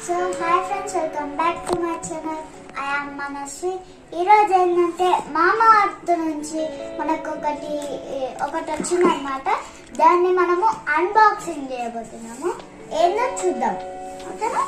So hi friends, welcome back to my channel. I am Manasri. ఈరోజు ఏంటంటే మామా earth నుంచి మనకు ఒకటి వచ్చిందన్నమాట. దాన్ని మనము అన్బాక్సింగ్ చేయబోతున్నాము. ఏందో చూద్దాం, ఓకేనా?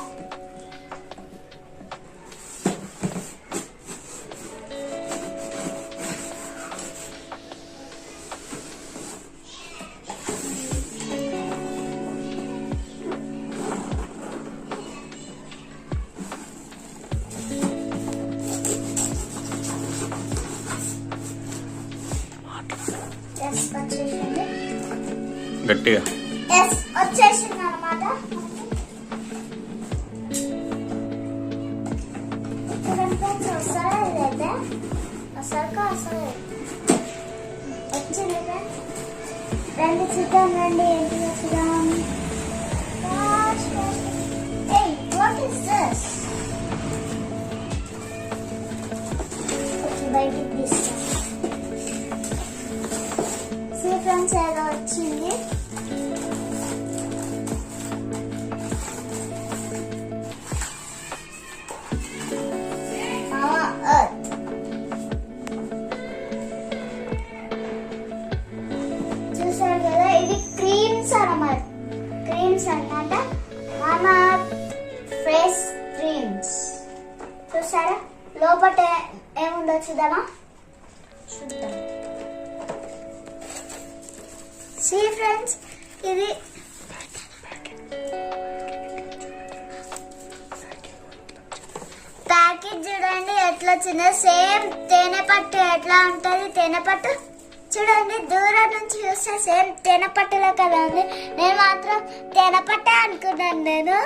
గట్టిగా వచ్చేసింది అనమాట. వస్తారా ఇదైతే వచ్చింది. రండి చూద్దాం, రండి ఏంటి చూద్దాం. What is this? బయటికి తీస్తాం. ఫ్రెండ్స్ ఏదో వచ్చింది. చూసారు కదా, ఇది క్రీమ్స్ అన్నమాట. క్రీమ్స్ అన్నమాట, మామా ఫేస్ క్రీమ్స్. చూసారా లోపల ఏముందో చూద్దామా? చూద్దాం. See friends, ఇది ప్యాకెట్ చూడండి ఎట్లా చిన్న. సేమ్ తేనె పట్టు ఎట్లా ఉంటది, తేనె పట్టు చూడండి. దూరం నుంచి చూస్తే సేమ్ తేనె పట్టులా కదా ఉంది. నేను మాత్రం తేనె పట్టే అనుకున్నాను. నేను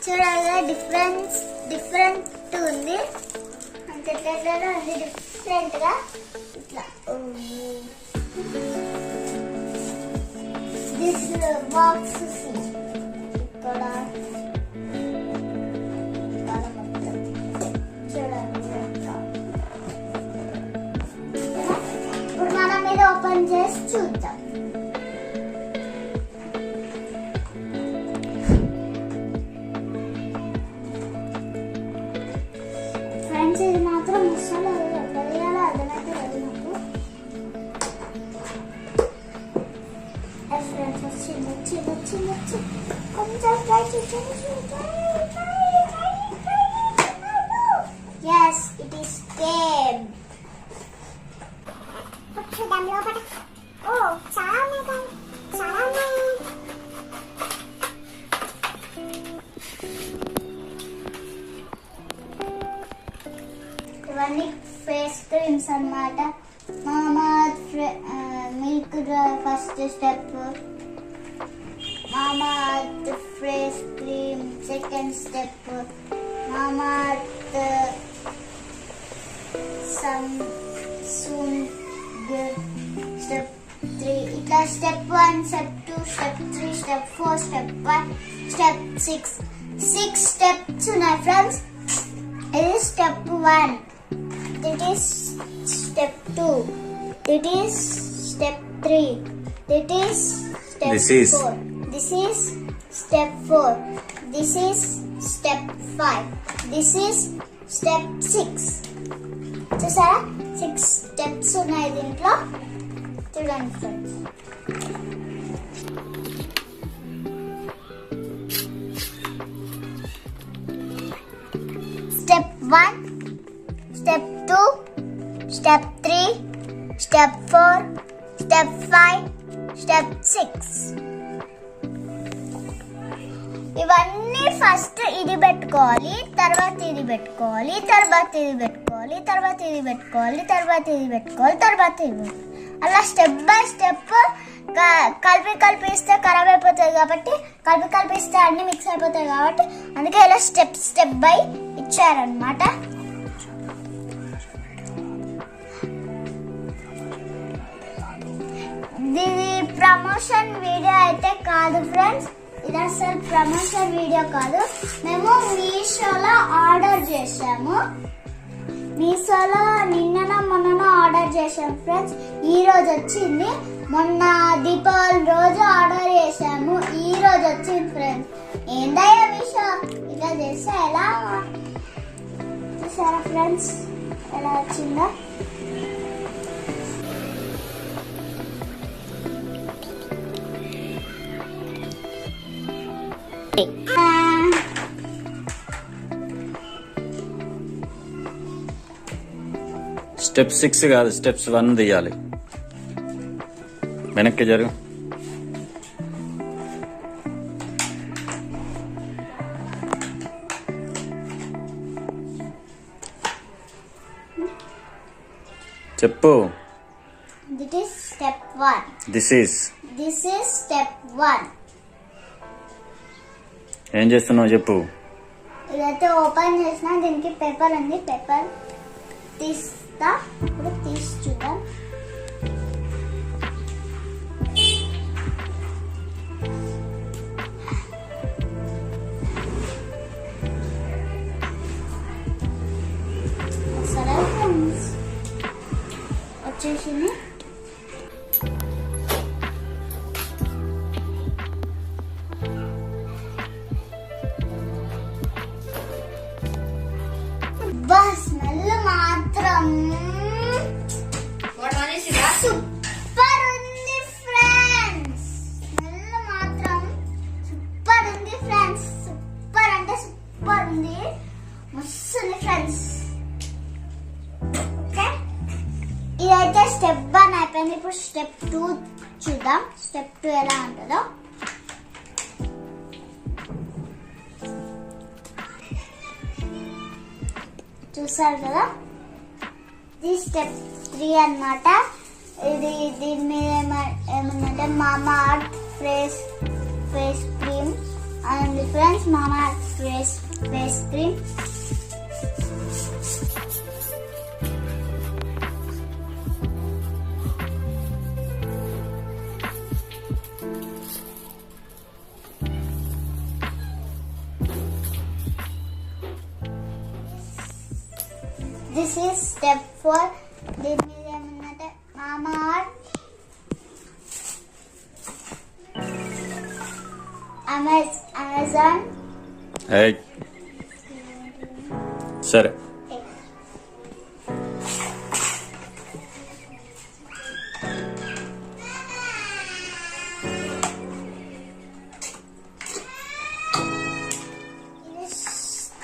చూడాలి, డిఫరెంట్ ఉంది. అంతే ఉంది డిఫరెంట్ గా ఇట్లా. This box ఇక్కడ ఇప్పుడు మనం ఇది ఓపెన్ చేసి చూద్దాం. ఫ్రెండ్స్ ఇది మాత్రం మసాలా ఎట్లా వేయాలో అర్థమైతే లేదు నాకు. కొంచెం ట్రై చేయండి. Yes, it is game. చూద్దాం లోపల. ఓ చాలా ఇవన్నీ ఫేస్ క్రీమ్స్ అన్నమాట. మామా మిల్క్ ఫస్ట్ స్టెప్, మామా ఫేస్ క్రీమ్ సెకండ్ స్టెప్, మామా స్టెప్ 3. ఇట్లా step 1, step 2, step 3, step 4, step 1, step 6 steps ఉన్నాయి ఫ్రెండ్స్. ఇది step 1, it is step 2, it is step 3, it is step 4, this is step 4, this is step 5, this is step 6. చూసారా 6 steps ఉన్నాయి దీంట్లో. చూడండి friends, step 1, step 2, step 3, step 4, step 5, step 6. ఇవన్నీ first ఇది పెట్టుకోవాలి, తర్వాత ఇది పెట్టుకోవాలి, తర్వాత ఇది పెట్టుకోవాలి, తర్వాత ఇది పెట్టుకోవాలి, తర్వాత ఇది పెట్టుకోవాలి, తర్వాత ఇది అలా స్టెప్ బై స్టెప్ కలిపిస్తే ఖరాబ్ అయిపోతుంది కాబట్టి, కలిపిస్తే అన్ని మిక్స్ అయిపోతాయి కాబట్టి అందుకే ఇలా స్టెప్ బై ఇచ్చారనమాట. ఇది ప్రమోషన్ వీడియో అయితే కాదు ఫ్రెండ్స్, ఇది అసలు ప్రమోషన్ వీడియో కాదు. మేము మీషోలో ఆర్డర్ చేసాము. మీషోలో నిన్ననో మొన్ననో ఆర్డర్ చేసాము ఫ్రెండ్స్. ఈ రోజు వచ్చింది. మొన్న దీపావళి రోజు ఆర్డర్ చేసాము, ఈ రోజు వచ్చింది ఫ్రెండ్స్. ఏందయ్యా విషయం, ఇలా చేస్తే ఎలా చూసారా ఫ్రెండ్స్ ఎలా వచ్చిందో. స్టెప్ 6 కాదు, స్టెప్స్ 1 తీయాలి. వెనక్కి జరుగు. చెప్పు. This is step 1. This is step 1. ఏం చేస్తున్నావు చెప్పు. ఇదైతే ఓపెన్ చేసిన, దీనికి పేపర్ ఉంది, పేపర్ తీస్తా. ఇప్పుడు తీసి చూద్దాం. సరే ఫ్రెండ్స్ వచ్చేసింది. స్మెల్ మాత్రం సూపర్ ఉంది ఫ్రెండ్స్. స్మెల్ మాత్రం సూపర్ ఉంది ఫ్రెండ్స్. సూపర్ అంటే సూపర్ ఉంది, మస్తు ఉంది ఫ్రెండ్స్. ఓకే, ఇదైతే స్టెప్ 1 అయిపోయింది. ఇప్పుడు స్టెప్ 2 చూద్దాం. స్టెప్ 2 ఎలా ఉంటుందో. చూసారు కదా, ఇది స్టెప్ 3 అన్నమాట. ఇది దీని మీద ఏమన్నంటే Mamaearth face cream and friends, Mamaearth face cream. This is step 4. దీని మీద ఏమన్నంటే మామా అర్త్ అమెజాన్. సరే,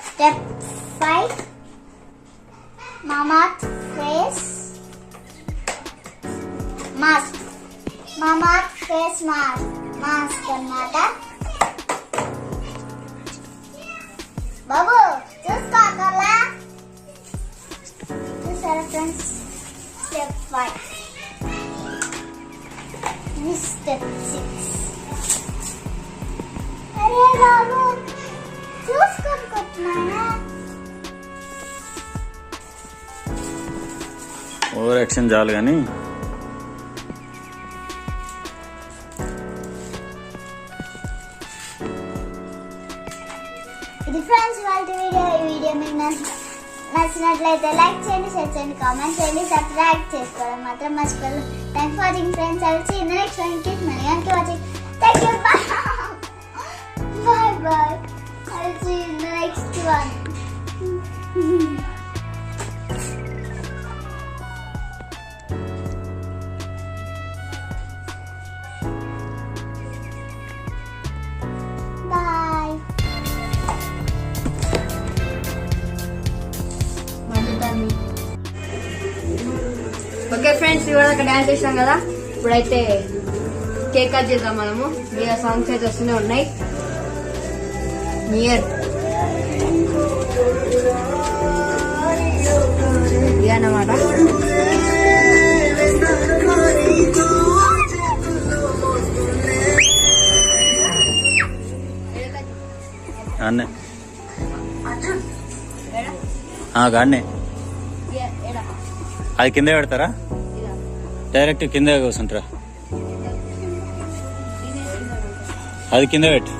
స్టెప్ 5 మామా అర్త్ ఫేస్ మాస్క్. మామా అర్త్ ఫేస్ మాస్క్ అన్నమాట. బాబు చూసుకోగలరా? చూసారా ఫ్రెండ్స్, స్టెప్ 5. ఇది స్టెప్ 6. అరే బాబు చూసుకోనుకుంటున్నానా? ఓవర్ యాక్షన్ చాలు కానీ. ఇది ఫ్రెండ్స్ వాళ్ళ వీడియో. ఈ వీడియో మీకు నచ్చినట్లయితే లైక్ చేయండి, షేర్ చేయండి, కామెంట్ చేయండి, సబ్స్క్రైబ్ చేసుకోవడం మాత్రం మర్చిపోదు. Thanks for watching friends. I will see you in the next one. Keep smiling and keep watching. Thank you. Bye bye. I will see you in the next one. Bye. Okay friends, ఇవాళ dance చేసాం కదా. ఇప్పుడైతే cake cut చేద్దాం మనము. మీద songs అయితే వస్తూనే ఉన్నాయి. నియర్ ఇది అన్నమాట. గానే అది కింద పెడతారా? డైరెక్ట్ కింద కూర్చుంటారా? అది కింద పెట్టు.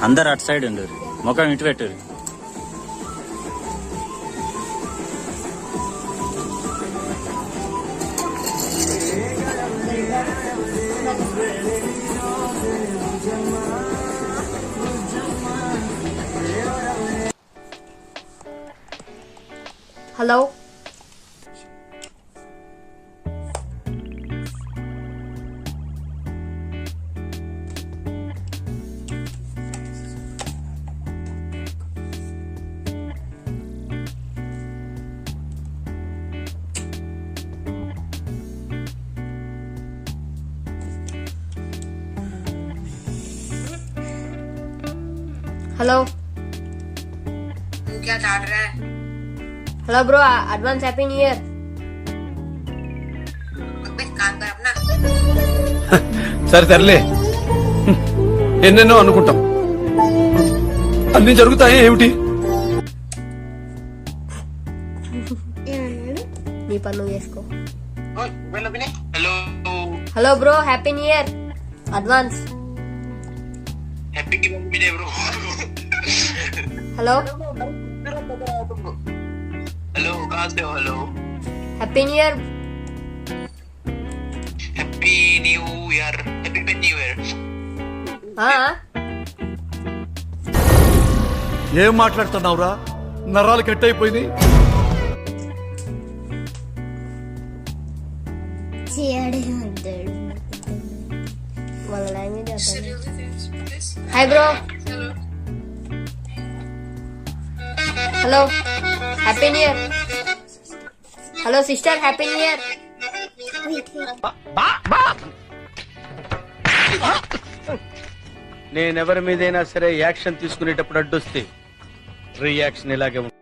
అందరు అటు సైడ్ ఉండరు, ముఖం ఇటు పెట్టరు. హలో हेलो क्या डाल रहा है? Hello bro, advance happy new year. अबे कान पर अपना సరే తరలే, ఎన్నెన్నో అనుకుంటాం, అన్ని జరుగుతాయి ఏమిటి? నీ పన్ను చేసుకో. Hello hello bro, happy new year advance. Happy की मिले ब्रो. हेलो हेलो कहाँ से हो? Hello happy new year. Happy new year. Happy new year. हाँ ఏం మాట్లాడుతున్నావురా? నరాలు కట్ అయిపోయింది. వాళ్ళ language. Hi bro. Hello happy new year. Hello sister, happy new year. నేనెవరి మీదైనా సరే యాక్షన్ తీసుకునేటప్పుడు అడ్డొస్తే రియాక్షన్ ఇలాగే ఉంటుంది.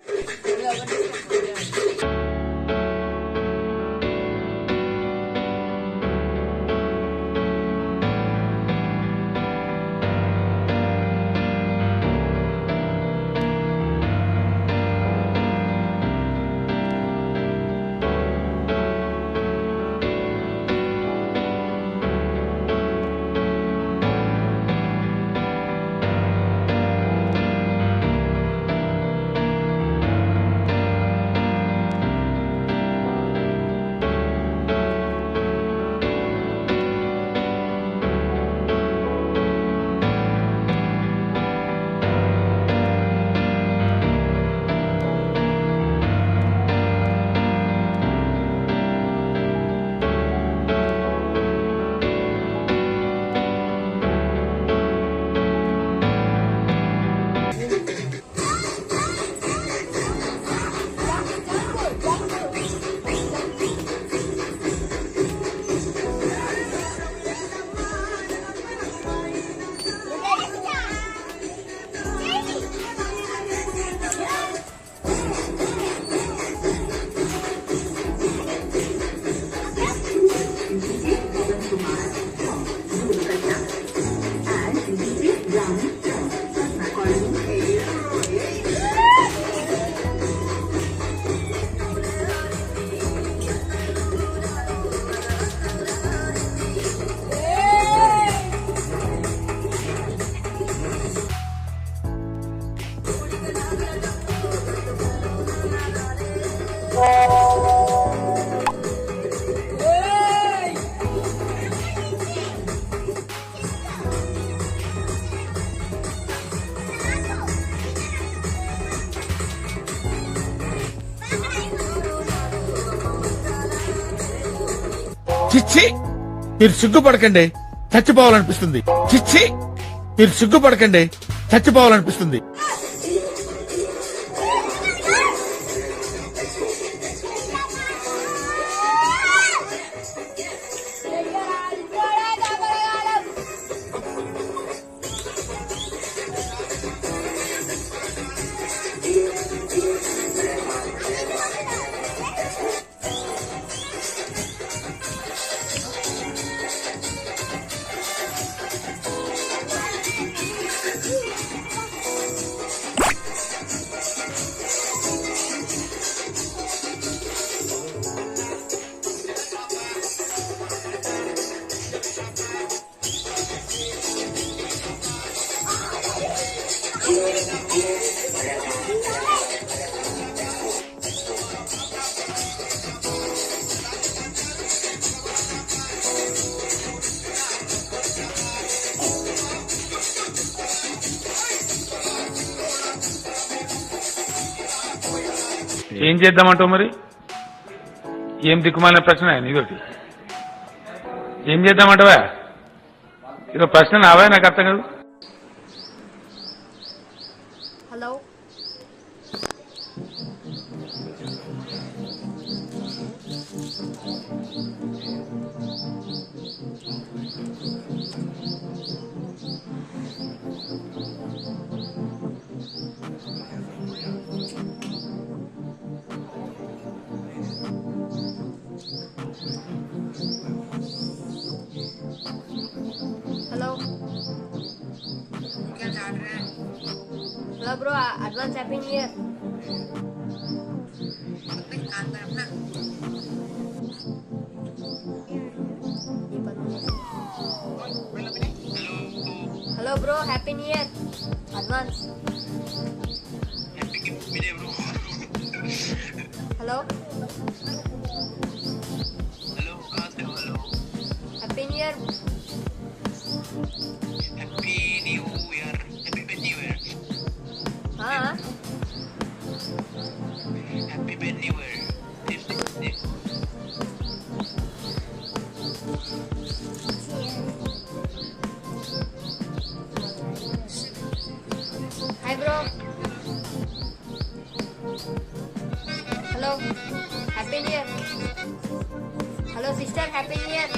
చిచ్చి, మీరు సిగ్గుపడకండి, చచ్చిపోవాలనిపిస్తుంది. చిచ్చి, మీరు సిగ్గుపడకండి, చచ్చిపోవాలనిపిస్తుంది. ఏం చేద్దామంటావు మరి? ఏం దిక్కుమాలిన ప్రశ్న నీతోటి? ఏం చేద్దామంటావా? ఇదో ప్రశ్న నావా? నాకు అర్థం కాదు. Hello hello hello bro, advance happy new year. Hello bro, happy new year advance. Happy birthday, bro. Hello Hello, कहाँ से हो? Hello. Happy new year. Happy New Year. Happy New Year. Happy New Year. Hi bro. Hello happy new year. Hello sister, happy new year.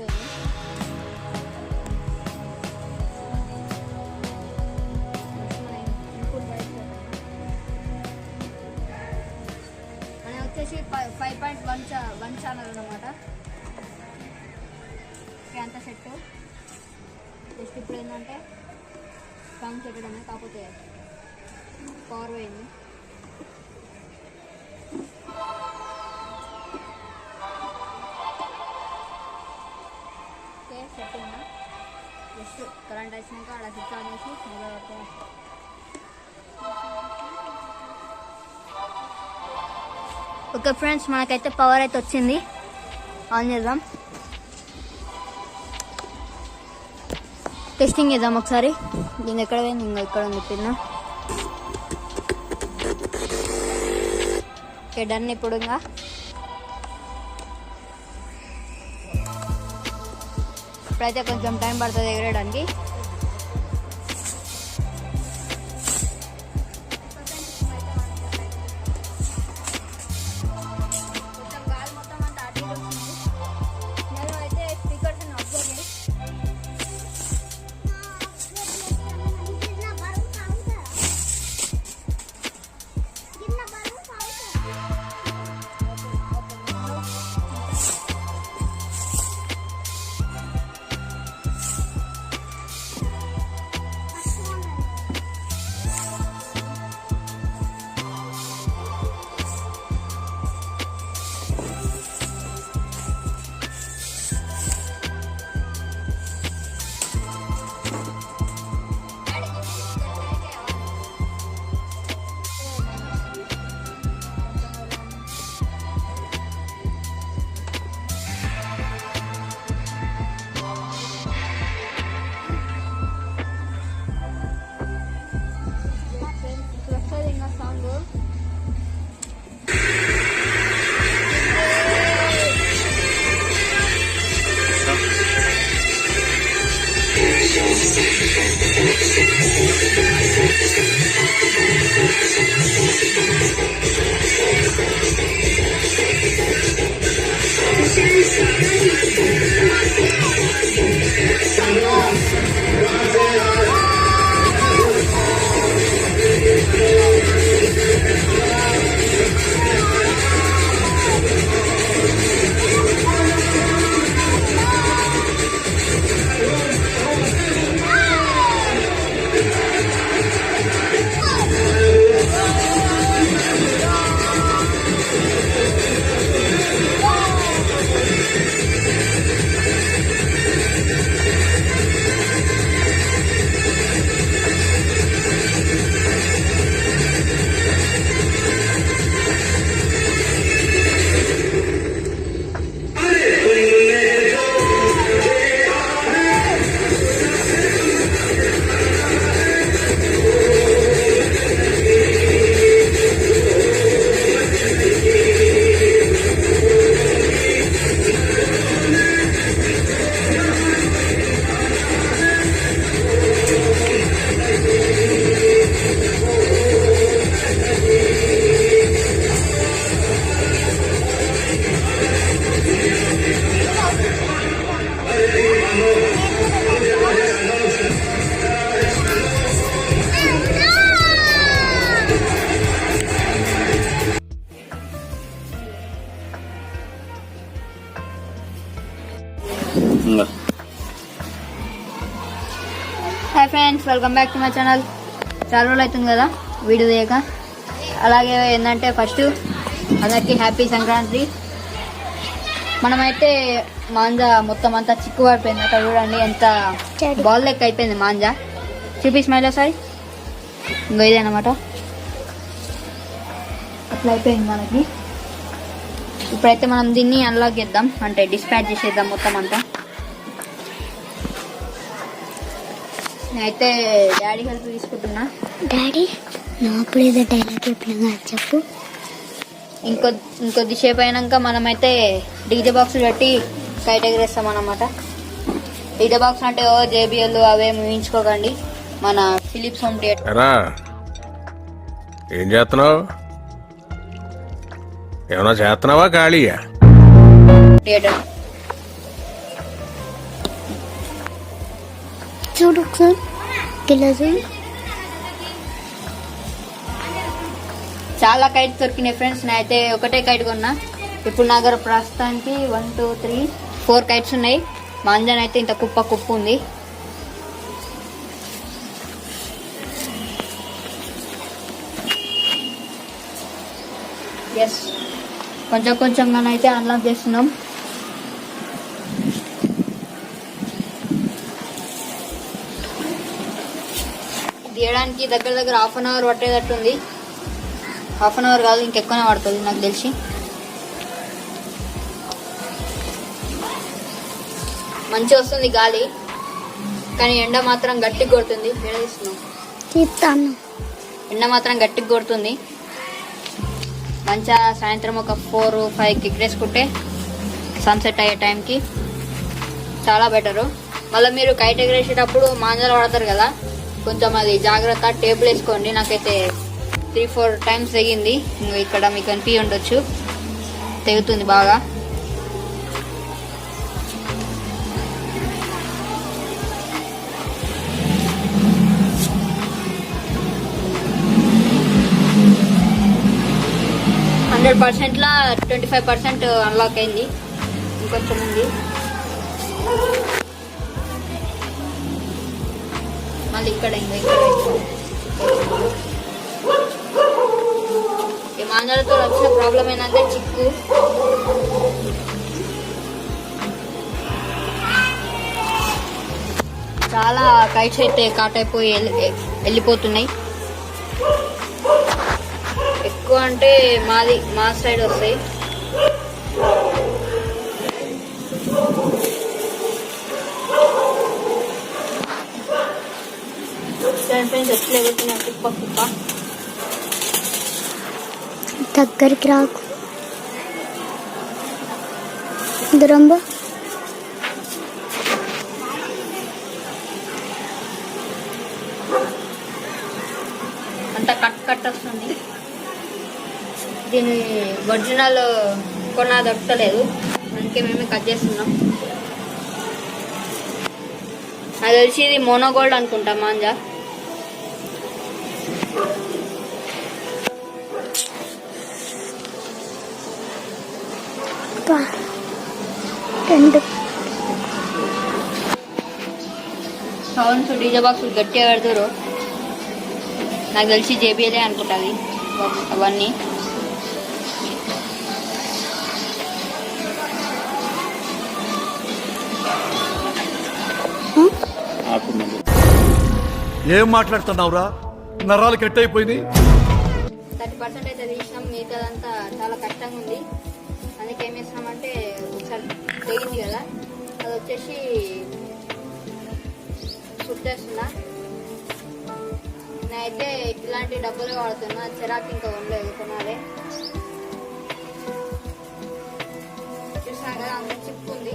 అయిపోయింది. మనం వచ్చేసి 5.1 channel అన్నమాట. అంత set just ఇప్పుడు ఏంటంటే సాంగ్స్ ఎక్కడమే కాకపోతే పవర్ పోయింది. ఓకే సెట్ అయిందా? జస్ట్ కరెంట్ వచ్చినాక అక్కడ స్విచ్ ఆన్ చేసి మొబైల్ పడుతుంది. ఓకే ఫ్రెండ్స్, మనకైతే పవర్ అయితే వచ్చింది. ఆన్ చేద్దాం, టెస్టింగ్ చేద్దాం ఒకసారి. దీన్ని ఎక్కడ పోయింది? ఇంకా ఇక్కడ ఉంది పిన్. Okay done. ఇప్పుడు ఇంకా ఇప్పుడైతే కొంచెం టైం పడుతుంది ఎగరడానికి. Hi friends, welcome back to my channel. చాలా రోజులు అవుతుంది కదా వీడియో చేయక. అలాగే ఏంటంటే ఫస్ట్ అందరికీ హ్యాపీ సంక్రాంతి. మనమైతే మాంజా మొత్తం అంతా చిక్కు పడిపోయింది. అక్కడ చూడండి ఎంత బాల్ లెక్క అయిపోయింది మాంజా. చూపి స్మైల్ ఒకసారి. ఇంకా ఇదేనమాట, అట్లా అయిపోయింది మనకి. ఇప్పుడైతే మనం దీన్ని అన్లాక్ చేద్దాం, అంటే డిస్పాచ్ చేసేద్దాం మొత్తం అంతా. నేనైతే డాడీ హెల్ప్ తీసుకుంటున్నా. డాడీ నాకు ఏదో డైలాగ్ చెప్పినా చెప్పు. ఇంకొద్దిసేపు అయినాక మనమైతే డీజే బాక్స్ పెట్టి కైట్ ఎగరేస్తాం అన్నమాట. డీజే బాక్స్ అంటే జేబిఎల్ అవేమి ఊహించుకోకండి, మన ఫిలిప్స్ హోమ్ థియేటర్. ఏం చేస్తున్నావు? ఏమన్నా చేస్తున్నావా? ఖాళీయా? థియేటర్ చూడు ఒకసారి గిలాసు. చాలా కైట్స్ దొరికినాయి ఫ్రెండ్స్. నేనైతే ఒకటే కైట్ కొన్నా. ఇప్పుడు నా దగ్గర ప్రస్తుతానికి 1 2 3 4 కైట్స్ ఉన్నాయి. మా అంజన్ అయితే ఇంత కుప్ప ఉంది. ఎస్, కొంచెంగానైతే అన్లాక్ చేస్తున్నాం. తీయడానికి దగ్గర హాఫ్ అన్ అవర్ పట్టేటట్టుంది. హాఫ్ అన్ అవర్ కాదు, ఇంకెక్కువనే పడుతుంది నాకు తెలిసి. మంచిగా వస్తుంది గాలి, కానీ ఎండ మాత్రం గట్టిగా కొడుతుంది. తీస్తాను. ఎండ మాత్రం గట్టిగా కొడుతుంది. మంచిగా సాయంత్రం ఒక 4 5కి ఎగరేసుకుంటే సన్సెట్ అయ్యే టైంకి చాలా బెటరు. మళ్ళీ మీరు కైట్ ఎగరేసేటప్పుడు మాంజాలు పడతారు కదా, కొంచెం అది జాగ్రత్త. టేబుల్ వేసుకోండి. నాకైతే 3 4 టైమ్స్ తెగింది. ఇక్కడ మీకు అనిపి ఉండొచ్చు, తెగుతుంది బాగా. %లా 25% అన్లాక్ అయింది. ఇంకొంచెం ఉంది. మళ్ళీ ఇక్కడ ఈ మాంజాలతో వచ్చిన ప్రాబ్లం ఏంటంటే చిక్కు. చాలా కైట్స్ అయితే కాటైపోయి వెళ్ళిపోతున్నాయి. ఎక్కువ అంటే మా సైడ్ వస్తాయి. ఎట్లా ఎగురుతున్నాయి కుప్ప. దగ్గరికి రాకు దూరంబో. అంత కట్ వస్తుంది. దీని ఒరిజినల్ కొన్నా దొరకలేదు, అందుకే మేమే కట్ చేస్తున్నాం. అది తెలిసి ఇది మోనోగోల్డ్ అనుకుంటా మాంజా. సౌండ్స్ డీజే బాక్స్ గట్టిగా పెడతారు. నాకు తెలిసి జేబీఎలే అనుకుంటుంది అవన్నీ. ఏం మాట్లాడుతున్నావురా? నరాలు కట్ అయిపోయింది. 30% అయితే తీసినాం. మిగతాదంతా చాలా కష్టంగా ఉంది. అందుకే ఏం చేస్తున్నామంటే ఒకసారి తెగింది కదా, అది వచ్చేసి చుట్టేస్తున్నా. నేనైతే ఇలాంటి డబ్బులు వాడుతున్నా. చిరాకు ఇంకా ఉండలేదు కొనాలి. చూసాను కదా, అంత చిప్పుంది.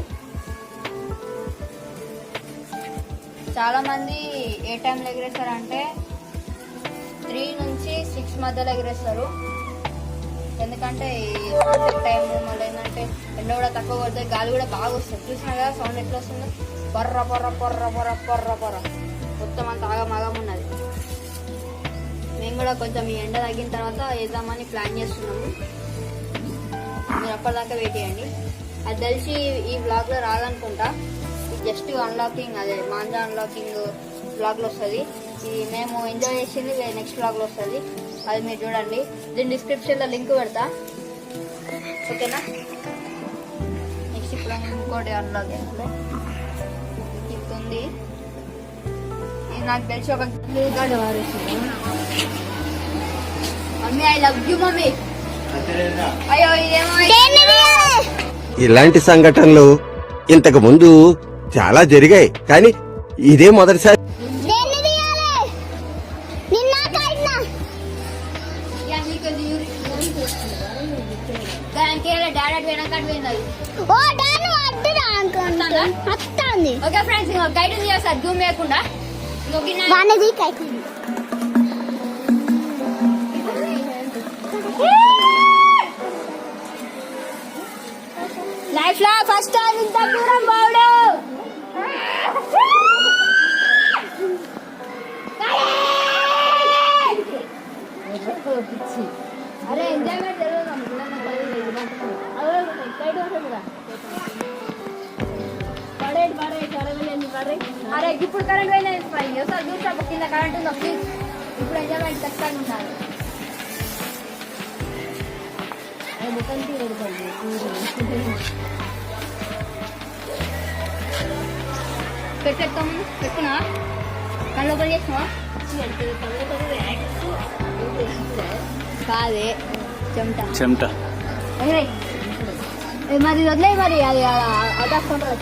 చాలా మంది ఏ టైంలో ఎగిరేస్తారంటే 3 నుంచి 6 మధ్యలో ఎగిరేస్తారు. ఎందుకంటే ఈ సన్సెట్ టైము, మళ్ళీ ఏంటంటే ఎండ కూడా తక్కువ పడుతుంది, గాలి కూడా బాగా వస్తుంది. చూసినా కదా సౌండ్ ఎట్లా వస్తుందో, పొర్ర పొర్ర పొర్ర పొర్ర పొర్ర పొర్ర మొత్తం అంత ఆగమాగం ఉన్నది. మేము కూడా కొంచెం ఈ ఎండ తగ్గిన తర్వాత వేద్దామని ప్లాన్ చేస్తున్నాము. మీరు అప్పటిదాకా వెయిట్ చేయండి. అది తెలిసి ఈ బ్లాగ్లో రాదనుకుంటా. జస్ట్ అన్లాకింగ్, అదే మాంజా అన్లాకింగ్ బ్లాగ్లో వస్తుంది. ఇది మేము ఎంజాయ్ చేసింది నెక్స్ట్ బ్లాగ్లో వస్తుంది. అది మీరు చూడండి. దీని డిస్క్రిప్షన్లో లింక్ పెడతా, ఓకేనా? నెక్స్ట్ ఇప్పుడు ఇంకోటి అన్లాక్ చేయాలి. ఉంది ఇది నాకు తెలిసి ఒక mummy. I love you mummy. అయ్యో ఇదేమో. ఇలాంటి సంఘటనలు ఇంతకు ముందు చాలా జరిగాయి, కానీ ఇదే మొదటిసారి. ఓకే ఫ్రెండ్స్, కైట్ ఉంది సార్, జూమ్ చేయకుండా లైఫ్ లో ఫస్ట్ టైం ఇంత దూరం పోవడం. అరే ఇప్పుడు కరెంట్ పోయినా ఒకసారి చూసా కింద కరెంట్ ఉందో ప్లీజ్. ఇప్పుడు ఎంజాయ్మెంట్ ఖచ్చితంగా ఉండాలి. పెట్టేస్తాం పెట్టుకున్నా కళ్ళు ఓపెన్ చేసినావా? కాదే చెమట మరి వదిలే మరి అది అదాసుకుంటారు.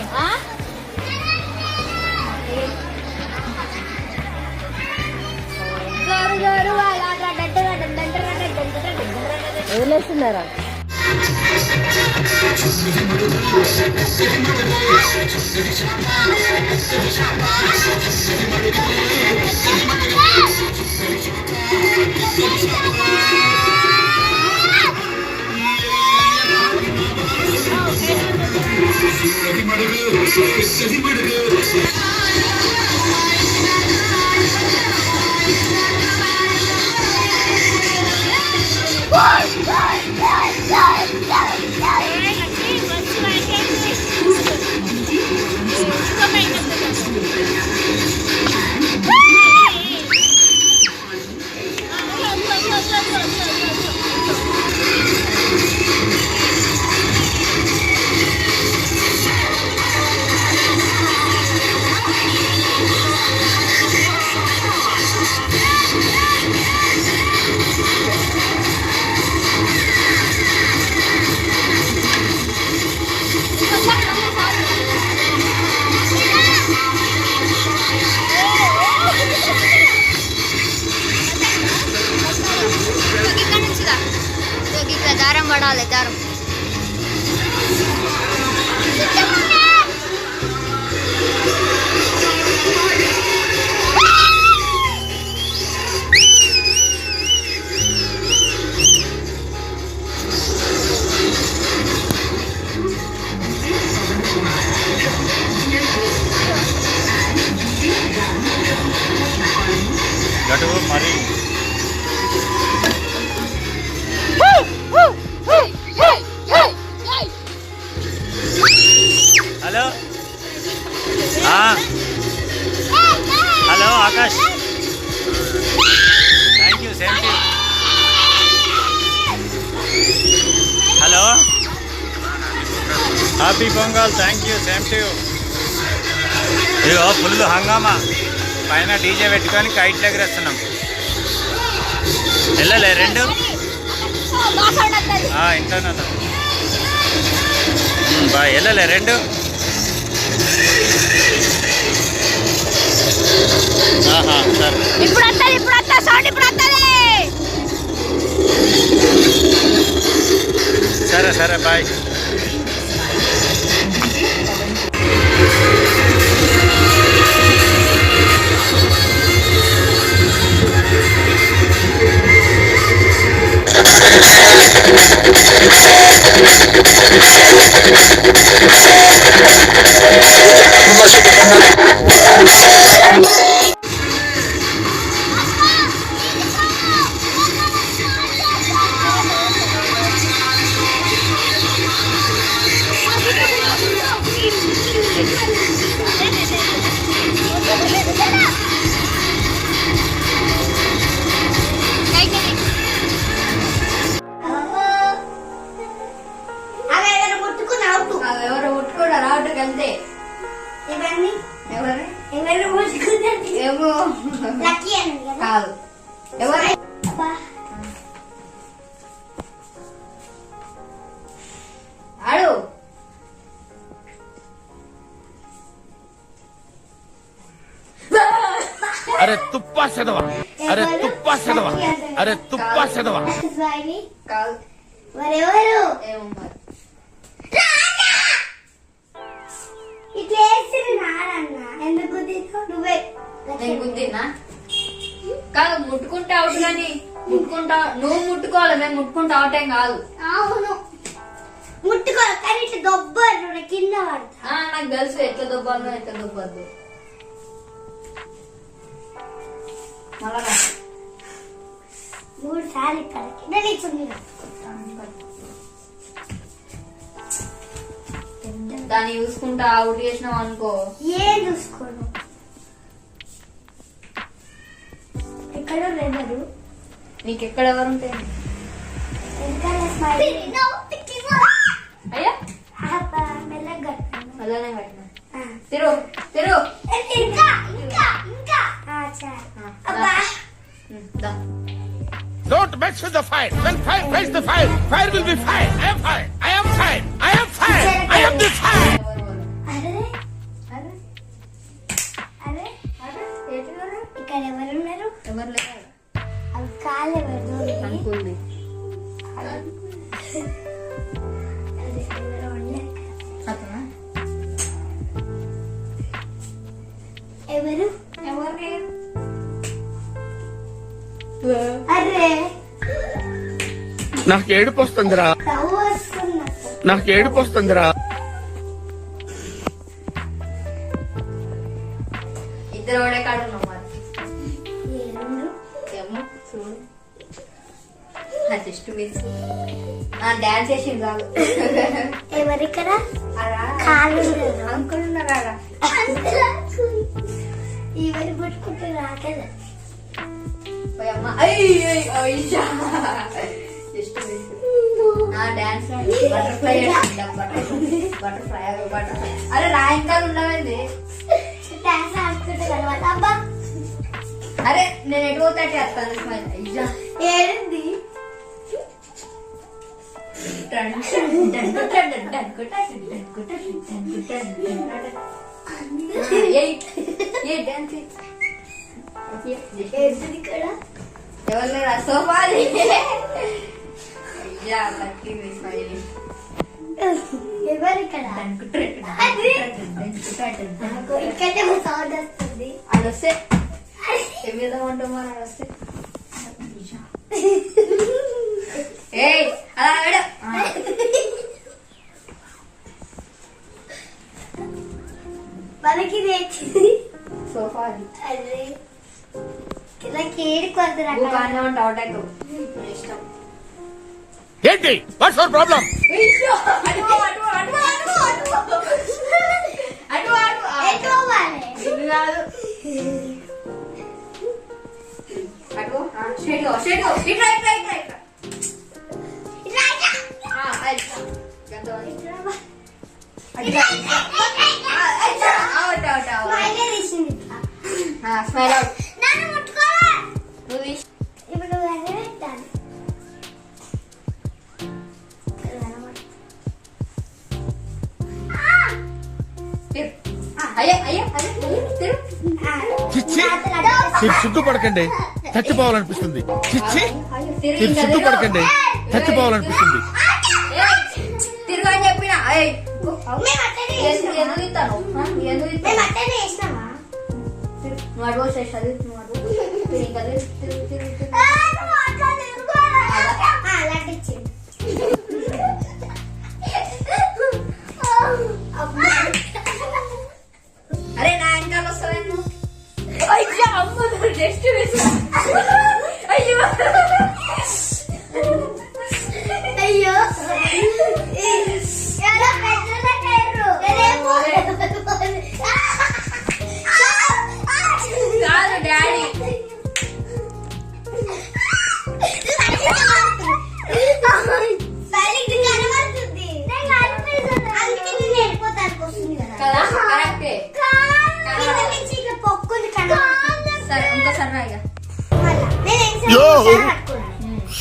వదిలేస్తున్నారా? దారం పడాలి దారం. గటు మరి hello hello Akash thank you same to hello happy pongal thank you same to ఇదిగో ఫుల్ హంగామా పైన డీజే పెట్టుకొని కైట్లు ఎగరేస్తున్నాం. వెళ్ళలే రెండు ఇంట్లోనే బాయ్ వెళ్ళలే రెండు సరే ఇప్పుడు వస్తుంది ఇప్పుడు వస్తా సౌండ్ ఇప్పుడు వస్తుంది. సరే సరే బాయ్. ఎవరు ముట్టుకున్నారు ఆర్డర్కి అంతే. ఎవరిని ఎవరు ముట్టుకున్నారు ఏమో లక్కీ అని కాదు. ఎవరు ఆడు అరే తుప్పా సెదవా, అరే తుప్పా సెదవా, అరే తుప్పా సెదవా. కాదు మరెవరు ఏమో మరి. ఇట్లా వేసి నారన్న ఎందుకు గుద్దితో నువ్వే నేను గుద్దినా కాదు. ముట్టుకుంటే అవుట్ కానీ ముట్టుకుంటా నువ్వు ముట్టుకోవాలి, మేము ముట్టుకుంటే అవుట్ ఏం కాదు. అవును ముట్టుకోవాలి కానీ ఇట్లా దొబ్బరు కింద పడతా. నాకు తెలుసు ఎట్లా దొబ్బాలో ఎట్లా దొబ్బద్దు. మళ్ళా 3 సార్లు ఇక్కడ కింద నిల్చుంది. దాన్ని చూసుకుంటా అవుట్ చేసినావు అనుకో. ఏం చూసుకోను. ఎక్కడ ఎవరు? నీకు ఎక్కడ ఎవరు ఉంటాయి? అయ్యా మెల్లగా అలానే కట్టినా. తిరు తిరు. దా. Don't mess with the fire. When fire fights the fire, fire will be fire. I am fire. I am fire. I am fire. I am the fire. అరే అరే అరే అరే ఏంటి ఇక్కడ ఎవరున్నారు? ఎవరు లేరు అవి కాలు ఎవరు? అనుకుంది. అతనా ఎవరు? ఎవరు లేరు. అరే నాకు ఏడుపు వస్తుందిరా. స్టవ్ వస్తున్నా. నాకు ఏడుపు వస్తుందిరా. ఇద్దరు ఒకటే కాడు ఉన్నాం మరి. ఏముండ్రు? ఏమో చూడు నా జస్ట్ మిస్. డాన్స్ చేసింది కాదు. ఎవరిక్కడ? కాలు అంకుల్ ఉన్నారా? ఎవరు పట్టుకుంటే రాకదా? అమ్మ just miss. Dance butterfly butterfly butterfly. అరే రాయంకాలు ఉండవేంది? డాన్స్ ఆడుకుంటే తర్వాత అబ్బా అరే నేను ఎటు పోతాటి వస్తాను. స్మైల్ అయ్యా ఏంది? ఎవరు లేరా? సోఫాలి. అయ్యా పట్టింది స్మైల్. ఎవరిక్కడ? ఇక్కడే సౌండ్ వస్తుంది. అది వస్తే ఏం చేద్దామంటాం మరి? అది వస్తే ఏయ్ అలా మేడం మనకి తెచ్చింది సోఫా. అదే నాకు ఏడుకోద్దు. నువ్వు బాగానే ఉంటావు అటాక్ ఇష్టం. ఏంటి? What's your problem? Smile out. నువ్వు ఇప్పుడు పెట్టాను. అయ్యా అయ్యా అయ్యా తిరు. చిచ్చి మీరు సిగ్గుపడకండి, చచ్చిపోవాలనిపిస్తుంది. చిచ్చి మీరు సిగ్గుపడకండి, చచ్చిపోవాలనిపిస్తుంది. తిరుగు అని చెప్పిన ఎందుకు ఇస్తాను? ఎందుకు మేము అట్టనే వేసినామా? నువ్వు అడుగు చేసి నువ్వు అడుగు ఇంకా తిరుగు తిరుగు తిరుగు. అలాంటి ఇచ్చింది. అరే నా వెనకాల వస్తావే నువ్వు. అయ్యా అమ్మ జస్ట్ వేసా. అయ్యో అయ్యో ఎలా పెద్దలేరు కాదు డాడీ. కదా కరెక్టే. సరే ఇంకోసారి రా ఇక.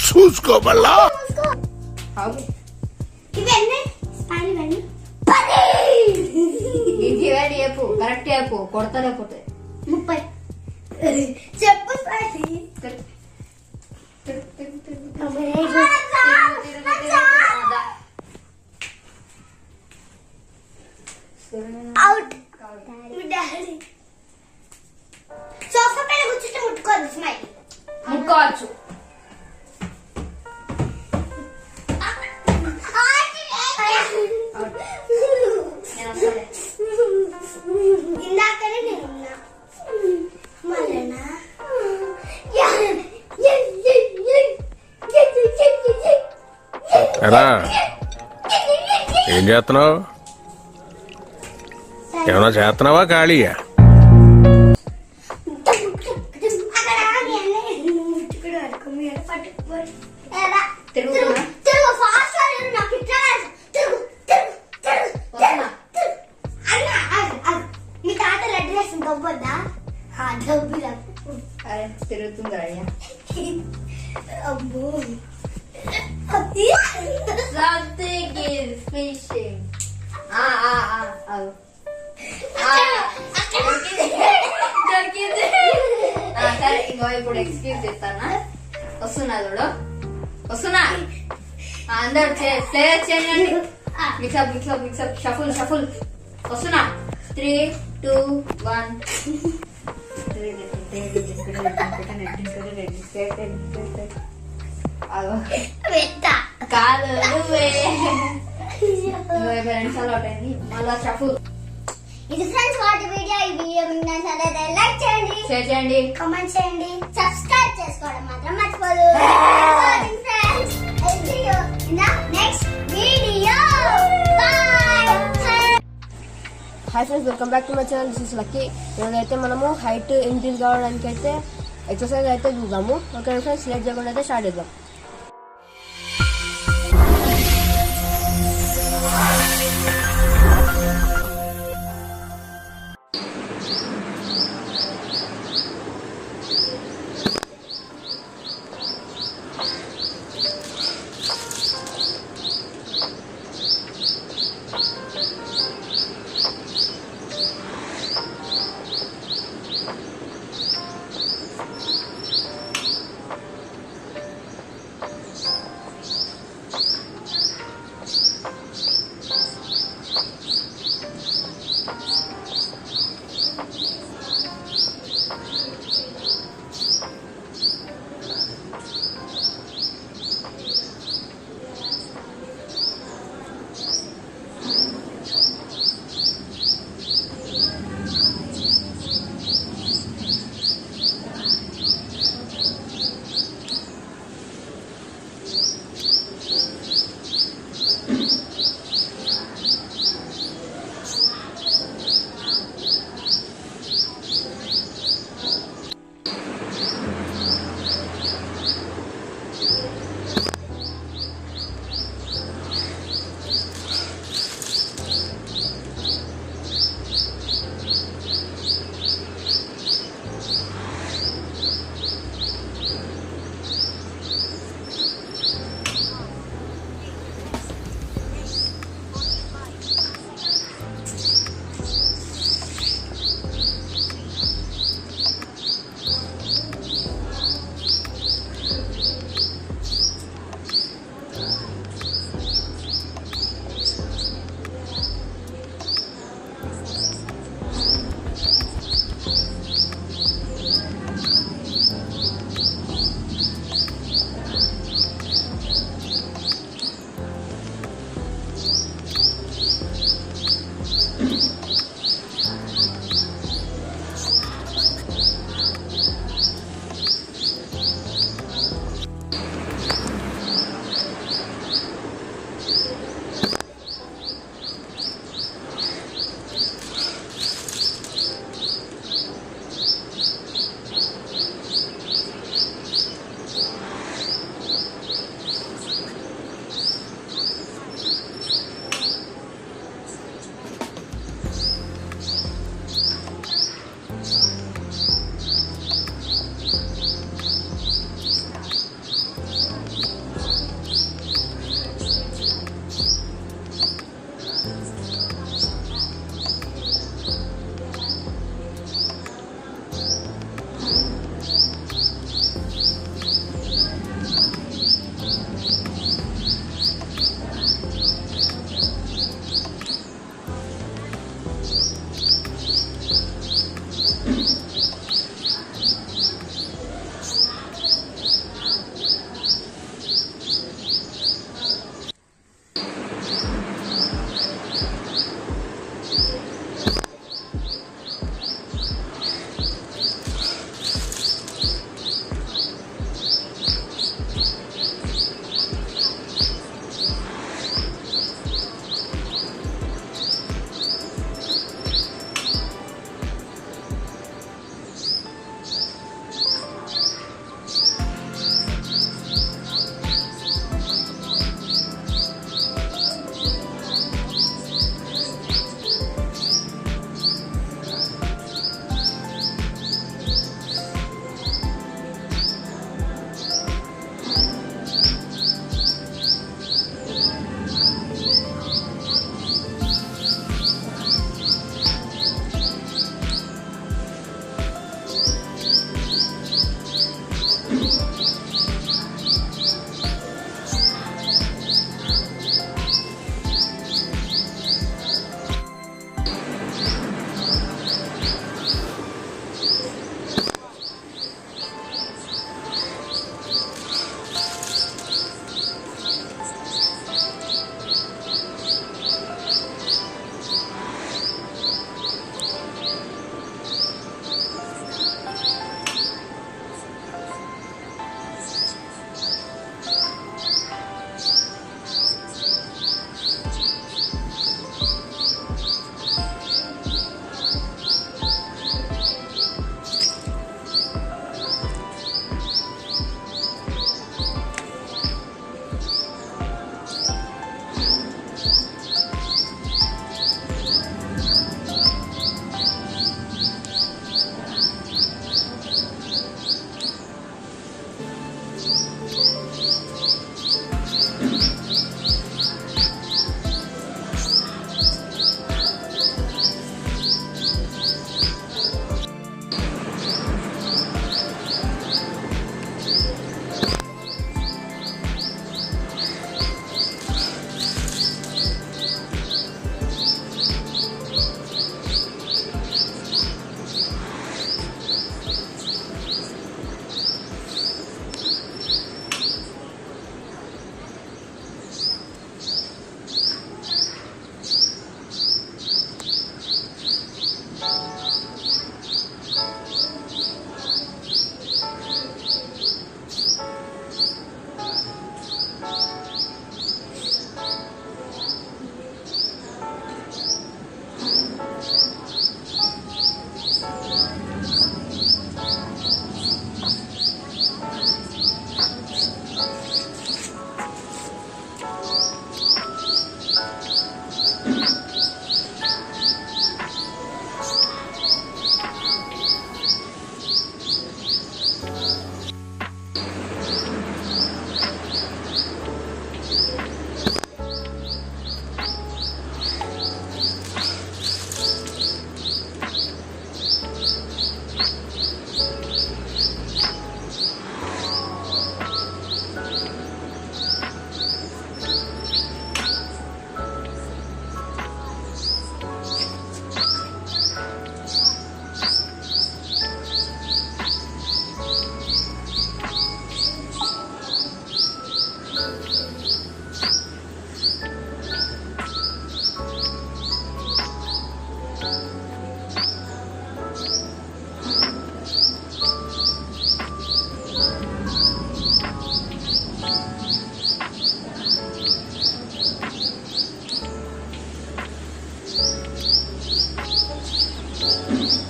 చూసుకోమల్లా. ఇంటి వేడి చెప్పు, కరెక్ట్ చెప్పు, కొడతా లేకపోతే 30 చెప్పు. అవుట్. సోఫా పైన కూర్చుంటే ముట్టుకోదు స్మైల్. ముట్టుకోవచ్చు. ఇందాకనే నేను ఉన్నా మళ్ళా ఏం చేస్తున్నావు? ఏమన్నా చేస్తున్నావా ఖాళీయా? అక్కడ ఆగి అన్నయ్య ముట్టుకుని వరకు మీరు పట్టుకుపోయి తిరుగుతున్నా? తిరుగు ఫాస్ట్ నాకు ఇట్లా తిరుగు తిరుగు తిరుగు వస్తున్నా. అన్న మీ తాత రెడ్ డ్రెస్ దొబ్బొద్దా దొబ్బిరా అరే తిరుగుతుందిరా అయ్యా. అబ్బో Something is fishing. దొరికింది. సరే ఇంకో ఇప్పుడు ఎక్స్క్యూజ్ చేస్తానా? వస్తున్నా చూడు, వస్తున్నా. అందరు ప్లేయర్ చేయండి. Mixup mixup mixup shuffle shuffle. వస్తున్నా. 3, 2, 1. కాదు నువ్వే. 20 నిమిషాలు అవుతాయి. మళ్ళా షఫుల్. ఇది ఫ్రెండ్స్ వాటి వీడియో. ఈ వీడియో మీకు నచ్చినట్లయితే లైక్ చేయండి, షేర్ చేయండి, కామెంట్ చేయండి, సబ్స్క్రైబ్ చేసుకోవడం మాత్రం మర్చిపోదు. Friends see you in the next video. Bye. Hi friends, welcome back to my channel. This is lucky. ఈరోజైతే మనము హైట్ ఇంక్రీజ్ కావడానికి అయితే ఎక్సర్సైజ్ అయితే చూద్దాము. ఓకే ఫ్రెండ్స్, లేట్ చేయకుండా అయితే స్టార్ట్ చేద్దాం.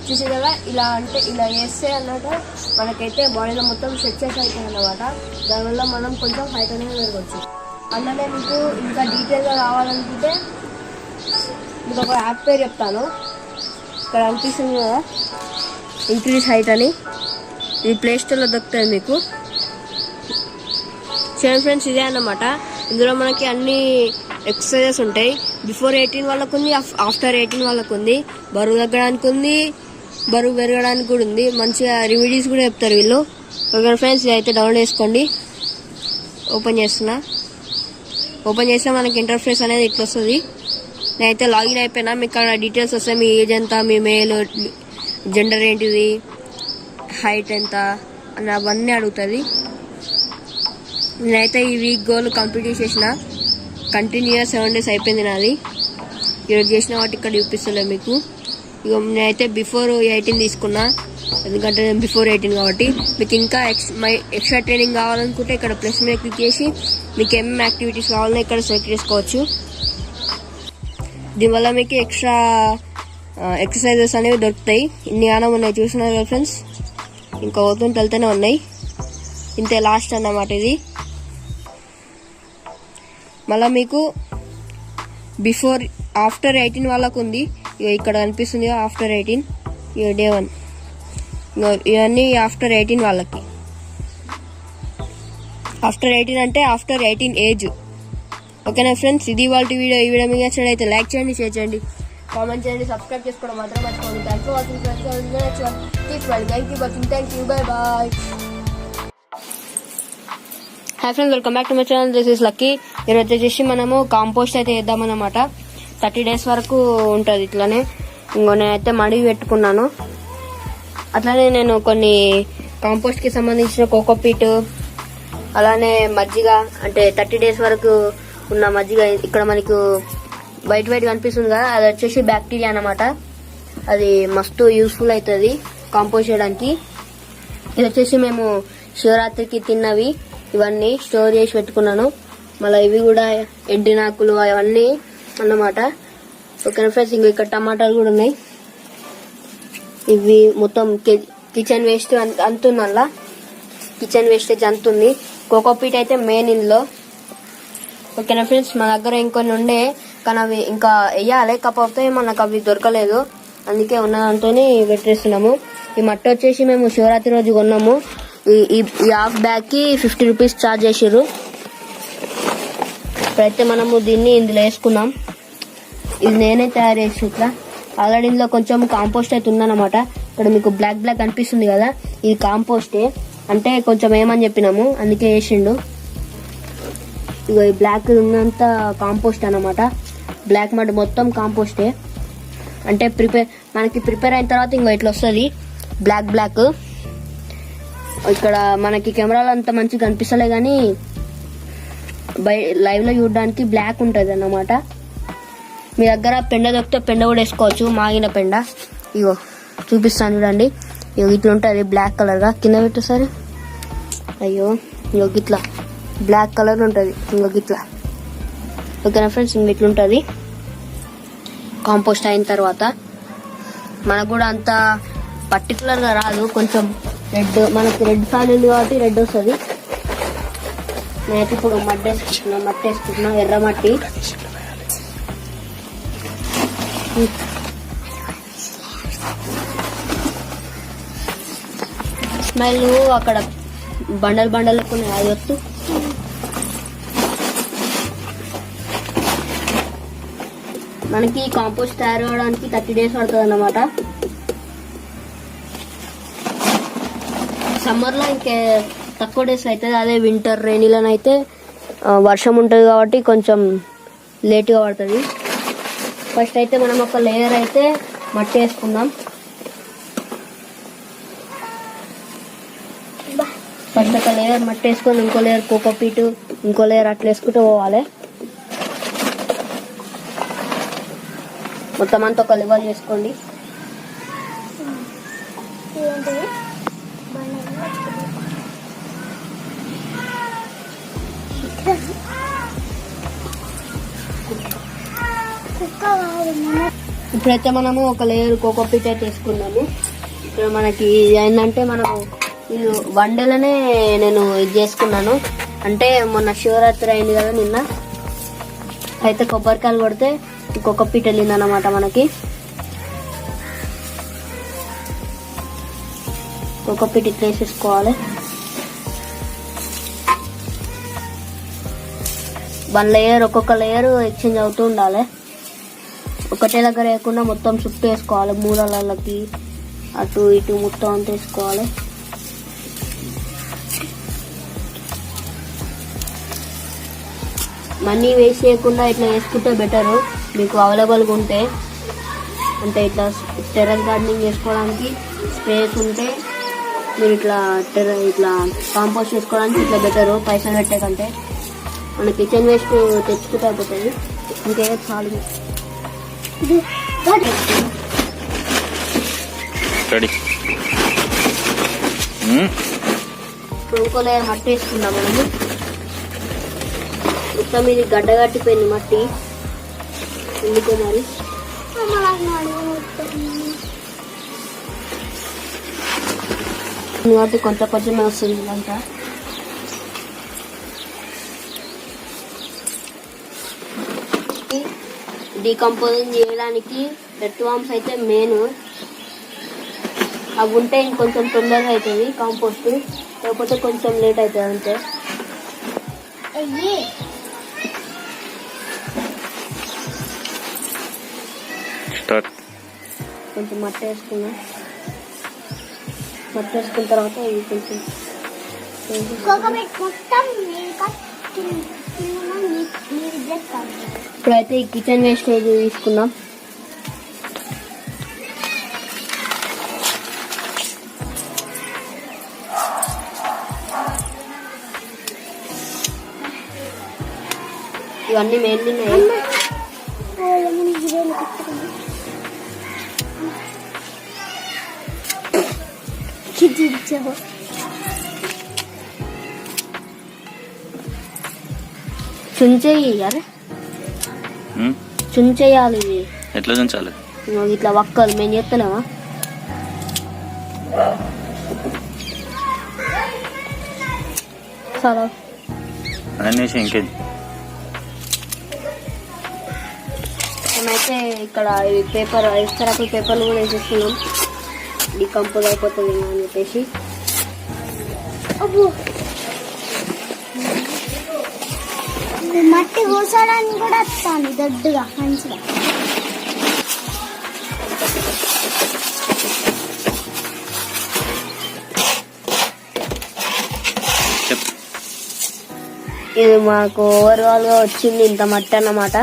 చూసే కదా ఇలా అంటే ఇలా వేస్తే అన్నట్టు మనకైతే బాడీలో మొత్తం స్ట్రెచెస్ అవుతాయి అన్నమాట. దానివల్ల మనం కొంచెం హైట్ అనేది పెరగవచ్చు. అలానే మీకు ఇంకా డీటెయిల్గా రావాలనుకుంటే మీకు ఒక యాప్ పేరు చెప్తాను. ఇక్కడ అనిపిస్తుంది కదా ఇంక్రీజ్ హైట్ అని, ఇది ప్లే స్టోర్లో దొరుకుతుంది మీకు. చూడండి ఫ్రెండ్స్, ఇదే అన్నమాట. ఇందులో మనకి అన్ని ఎక్సర్సైజెస్ ఉంటాయి. బిఫోర్ 18 వాళ్ళకు ఉంది, ఆఫ్టర్ 18 వాళ్ళకు ఉంది. బరువు తగ్గడానికి ఉంది, బరువు పెరగడానికి కూడా ఉంది. మంచిగా రెమెడీస్ కూడా చెప్తారు వీళ్ళు. ఓకే ఫ్రెండ్స్, ఇది అయితే డౌన్లోడ్ చేసుకోండి. ఓపెన్ చేసినా మనకి ఇంటర్ఫేస్ అనేది ఇట్లా వస్తుంది. నేనైతే లాగిన్ అయిపోయినా. మీకు ఇక్కడ డీటెయిల్స్ వస్తాయి. మీ ఏజ్ ఎంత, మీ మేల్, జెండర్ ఏంటిది, హైట్ ఎంత అని అవన్నీ అడుగుతుంది. నేనైతే ఈ వీక్ గోల్ కంప్లీట్ చేసేసిన. కంటిన్యూస్ 7 days అయిపోయింది నాది. ఈరోజు చేసిన వాటి ఇక్కడ చూపిస్తలే మీకు. ఇక నేనైతే బిఫోర్ 18 తీసుకున్నా, ఎందుకంటే నేను బిఫోర్ 18 కాబట్టి. మీకు ఇంకా ఎక్స్ట్రా ట్రైనింగ్ కావాలనుకుంటే ఇక్కడ ప్లస్ మీద క్లిక్ చేసి మీకు ఏమేమి యాక్టివిటీస్ కావాలో ఇక్కడ సెలెక్ట్ చేసుకోవచ్చు. దీనివల్ల మీకు ఎక్స్ట్రా ఎక్సర్సైజెస్ అనేవి దొరుకుతాయి. ఇన్ని ఆనం ఉన్నాయి చూస్తున్నారు కదా ఫ్రెండ్స్, ఇంకా వెళ్తూనే ఉన్నాయి. ఇంతే లాస్ట్ అన్నమాట ఇది. మళ్ళీ మీకు బిఫోర్ ఆఫ్టర్ 18 వాళ్ళకు ఉంది. ఇక ఇక్కడ కనిపిస్తుంది ఆఫ్టర్ 18, ఇక డే 1. ఇవన్నీ ఆఫ్టర్ 18 వాళ్ళకి. ఆఫ్టర్ 18 అంటే ఆఫ్టర్ 18 ఏజ్. ఓకేనా ఫ్రెండ్స్, ఇది వాళ్ళ వీడియో. ఈ వీడియో మీకు నచ్చినట్లయితే లైక్ చేయండి, షేర్ చేయండి, కామెంట్ చేయండి, సబ్స్క్రైబ్ చేసుకోవడం మాత్రం మర్చిపోండి. Thank you watching friends. Thank you, bye bye. Hi friends, welcome back to my channel. This is Lucky. ఈరోజు వచ్చేసి మనము కాంపోస్ట్ అయితే వేద్దామన్నమాట. 30 days వరకు ఉంటుంది ఇట్లానే. ఇంకో నేనైతే మడిగి పెట్టుకున్నాను. అట్లానే నేను కొన్ని కాంపోస్ట్కి సంబంధించిన కోకోపీట్, అలానే మజ్జిగ, అంటే 30 days వరకు ఉన్న మజ్జిగ ఇక్కడ మనకు వైట్ కనిపిస్తుంది కదా, అది వచ్చేసి బ్యాక్టీరియా అన్నమాట. అది మస్తు యూస్ఫుల్ అవుతుంది కాంపోస్ట్ చేయడానికి. ఇది వచ్చేసి మేము శివరాత్రికి తిన్నవి ఇవన్నీ స్టోర్ చేసి పెట్టుకున్నాను. మళ్ళీ ఇవి కూడా ఎండినాకులు అవన్నీ అన్నమాట. ఓకే ఫ్రెండ్స్, ఇంకా ఇక్కడ టమాటాలు కూడా ఉన్నాయి. ఇవి మొత్తం కిచెన్ వేస్ట్ అంతుంది. అలా కిచెన్ వేస్టేజ్ అంతుంది. కోకోపీట్ అయితే మెయిన్ ఇందులో. ఓకేనా ఫ్రెండ్స్, మా దగ్గర ఇంకొన్ని ఉండే కానీ అవి ఇంకా వేయాలి, కాకపోతే మనకు అవి దొరకలేదు. అందుకే ఉన్న దాంతో పెట్టేస్తున్నాము. ఈ మట్టి వచ్చేసి మేము శివరాత్రి రోజు కొన్నాము. ఈ హాఫ్ బ్యాగ్కి 50 rupees ఛార్జ్ చేసారు. ఇప్పుడైతే మనము దీన్ని ఇందులో వేసుకున్నాం. ఇది నేనే తయారు చేసి ఇట్లా. ఆల్రెడీ ఇందులో కొంచెం కాంపోస్ట్ అయితే ఉందన్నమాట. ఇక్కడ మీకు బ్లాక్ అనిపిస్తుంది కదా, ఇది కాంపోస్టే. అంటే కొంచెం ఏమని చెప్పినాము, అందుకే వేసిండు. ఇగో ఈ బ్లాక్ ఉన్నంత కాంపోస్ట్ అన్నమాట. బ్లాక్ మడ్ మొత్తం కాంపోస్టే. అంటే మనకి ప్రిపేర్ అయిన తర్వాత ఇంకో ఇట్లా వస్తుంది బ్లాక్. ఇక్కడ మనకి కెమెరాలో అంత మంచిగా కనిపిస్తలే కానీ లైవ్ లో చూడడానికి బ్లాక్ ఉంటుంది అన్నమాట. మీ దగ్గర పెండ దొరికితే పెండ కూడా వేసుకోవచ్చు, మాగిన పెండ. ఇగో చూపిస్తాను చూడండి. ఇగో ఇట్లా ఉంటుంది బ్లాక్ కలర్ గా. కింద పెట్టు సరే. అయ్యో, ఇగో ఇట్లా బ్లాక్ కలర్ ఉంటుంది. ఇంకో ఇట్లా. ఓకేనా ఫ్రెండ్స్, ఇంక ఇట్లుంటుంది కాంపోస్ట్ అయిన తర్వాత. మనకు కూడా అంత పర్టికులర్ గా రాదు, కొంచెం రెడ్, మనకి రెడ్ సాయిల్ ఉంది కాబట్టి రెడ్ వస్తుంది. నేనైతే ఇప్పుడు మట్టి వేసుకుంటున్నా, ఎర్రమట్టి. స్మెల్ అక్కడ బండలు కొన్ని అది వస్తూ. మనకి కాంపోస్ట్ తయారు అవడానికి 30 days పడుతుంది అన్నమాట. సమ్మర్లో ఇంకే తక్కువ డేస్ అవుతుంది. అదే వింటర్ రైనీలోనైతే అయితే వర్షం ఉంటుంది కాబట్టి కొంచెం లేట్గా పడుతుంది. ఫస్ట్ అయితే మనం ఒక లేయర్ అయితే మట్టి వేసుకుందాం. ఫస్ట్ ఒక లేయర్ మట్టి వేసుకొని ఇంకో లేయర్ కోకోపీట్, ఇంకో లేయర్ అట్లా వేసుకుంటూ పోవాలి. మొత్తం అంతా ఒక లెవెల్ చేసుకోండి. ఇప్పుడైతే మనము ఒక లేయర్ కోకోపీట్ అయితే వేసుకున్నాము. ఇక్కడ మనకి ఏంటంటే మనము ఇది వండలనే నేను ఇది చేసుకున్నాను. అంటే మొన్న శివరాత్రి అయింది కదా నిన్న, అయితే కొబ్బరికాయలు కొడితే కోకోపీట్ వెళ్ళిందన్నమాట మనకి. కోకోపీట్ ఇట్లా వేసేసుకోవాలి. వన్ లేయర్ ఒక్కొక్క లేయర్ ఎక్స్చేంజ్ అవుతూ ఉండాలి. ఒకటే దగ్గర వేయకుండా మొత్తం చుట్టూ వేసుకోవాలి. మూలలకి అటు ఇటు మొత్తం అంతా వేసుకోవాలి. మనీ వేస్ట్ చేయకుండా ఇట్లా వేసుకుంటే బెటరు, మీకు అవైలబుల్గా ఉంటే. అంటే ఇట్లా టెర్రస్ గార్డెనింగ్ చేసుకోవడానికి స్పేస్ ఉంటే మీరు ఇట్లా కాంపోస్ట్ చేసుకోవడానికి ఇట్లా బెటరు, పైసలు పెట్టే కంటే. మన కిచెన్ వేస్ట్ తెచ్చుకుంటే అయిపోతుంది. ఇంకే చాలు. ఇప్పుడు ఇంకో లేయర్ మట్టి వేసుకుందాం మనము. మొత్తం ఇది గడ్డ కట్టిపోయింది మట్టి, ఎందుకో మరి. కాబట్టి కొంచెం కొంచెమే వస్తుంది ఇదంతా. డీకంపోజింగ్ చేయడానికి రెడ్ వామ్స్ అయితే మెయిన్. అవి ఉంటే ఇంకొంచెం తొందరగా అవుతుంది కాంపోస్ట్, లేకపోతే కొంచెం లేట్ అవుతుంది అంతే. కొంచెం మట్టి వేసుకున్నా. మట్టి వేసుకున్న తర్వాత ఇవి కొంచెం ఇప్పుడైతే ఈ కిచెన్ వేస్టేజ్ తీసుకున్నాం. ఇవన్నీ మెయిన్లీ చుంచేయి. అరే చుంచేయాలి. ఇది ఎట్లా చుంచాలి? ఇట్లా వక్కలు మేము చేస్తలేమా? చాలా అనేసి ఇంకేది. మేమైతే ఇక్కడ ఇవి పేపర్ ఇస్తరాకుల పేపర్లు కూడా వేసేస్తున్నాం, డీకంపోజ్ అయిపోతుంది అని చెప్పేసి. మట్టి కూర్చోడానికి కూడా వస్తాను దొడ్డుగా మంచిగా. ఇది మాకు ఓవరాల్ గా వచ్చింది ఇంత మట్టి అన్నమాట.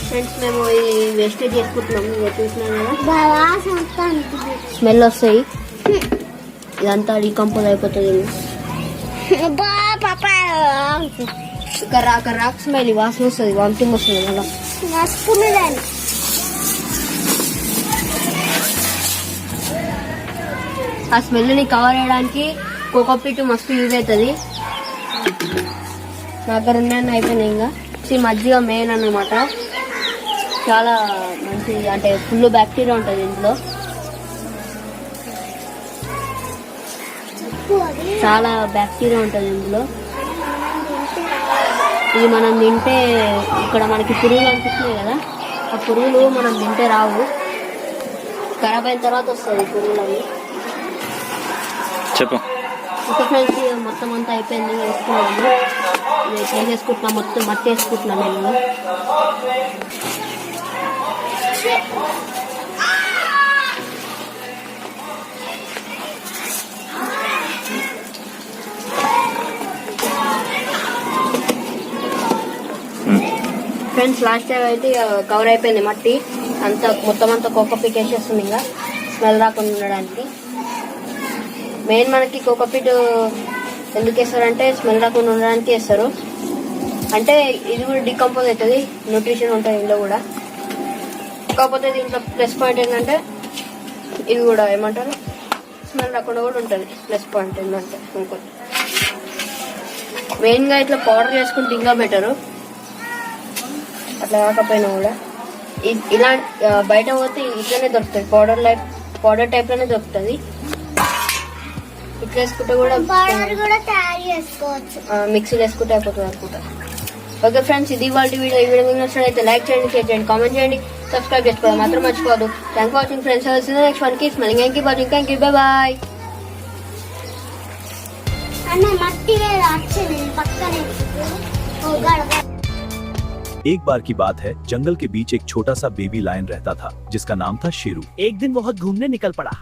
ఫ్రెండ్స్ మేము ఇది వేస్టేజ్ చేసుకుంటున్నాం. చూసినాం కదా స్మెల్ వస్తాయి, ఇదంతా డీకంపోజ్ అయిపోతుంది. రాక్ స్మెల్ వాసన వస్తుంది, వామిటింగ్ వస్తుంది మళ్ళీ. ఆ స్మెల్ని కవర్ చేయడానికి కోకోపీట్ మస్తు యూజ్ అవుతుంది. నా దగ్గర ఉన్నాయని అయిపోయినాయి. ఇంకా మజ్జిగ మెయిన్ అన్నమాట. చాలా మంచి, అంటే ఫుల్ బ్యాక్టీరియా ఉంటుంది ఇంట్లో, చాలా బ్యాక్టీరియా ఉంటుంది ఇందులో. ఇది మనం తింటే ఇక్కడ మనకి పురుగులు అనిపిస్తున్నాయి కదా, ఆ పురుగులు మనం తింటే రావు, ఖరాబ్ అయిన తర్వాత వస్తుంది పురుగులు అవి. చెప్పు. ఒక ఫ్రెండ్స్ మొత్తం అంతా అయిపోయింది, వేసుకున్నాము. వేసేసుకుంటున్నాం, మొత్తం మట్టి వేసుకుంటున్నాను నేను. ఫ్రెండ్స్ లాస్ట్ టైం అయితే కవర్ అయిపోయింది మట్టి అంతా, మొత్తం అంతా కోకోపీట్ వేసేస్తుంది ఇంకా స్మెల్ రాకుండా ఉండడానికి. మెయిన్ మనకి కోకోపీట్ ఎందుకు వేస్తారంటే స్మెల్ రాకుండా ఉండడానికి వేస్తారు. అంటే ఇది కూడా డీకంపోజ్ అవుతుంది, న్యూట్రిషన్ ఉంటుంది ఇందులో కూడా. కాకపోతే దీంట్లో ప్లస్ పాయింట్ ఏంటంటే ఇది కూడా ఏమంటారు స్మెల్ రాకుండా కూడా ఉంటుంది. ప్లస్ పాయింట్ ఏంటంటే ఇంకోటి మెయిన్గా ఇట్లా పౌడర్ చేసుకుంటే ఇంకా బెటరు. అట్లా కాకపోయినా కూడా ఇలా బయట పోతే ఇట్లనే దొరుకుతుంది, పౌడర్ టైప్లోనే దొరుకుతుంది. ఇట్లా వేసుకుంటే కూడా పౌడర్ కూడా తయారు చేసుకోవచ్చు. మిక్సీలో వేసుకుంటే అయిపోతుంది అనుకుంటా. ఓకే ఫ్రెండ్స్, ఇది వాళ్ళ వీడియో. ఈ వీడియో మీకు నచ్చినట్లయితే లైక్ చేయండి, షేర్ చేయండి, కామెంట్ చేయండి, సబ్స్క్రైబ్ చేసుకోవాలి మాత్రం మర్చిపోదు. Thank for watching friends. Next one కి స్మైలింగ్. Thank you, bye. అన్న మట్టి వచ్చింది పక్కనే. एक बार की बात है, जंगल के बीच एक छोटा सा बेबी लायन रहता था जिसका नाम था शेरू। एक दिन वह घूमने निकल पड़ा।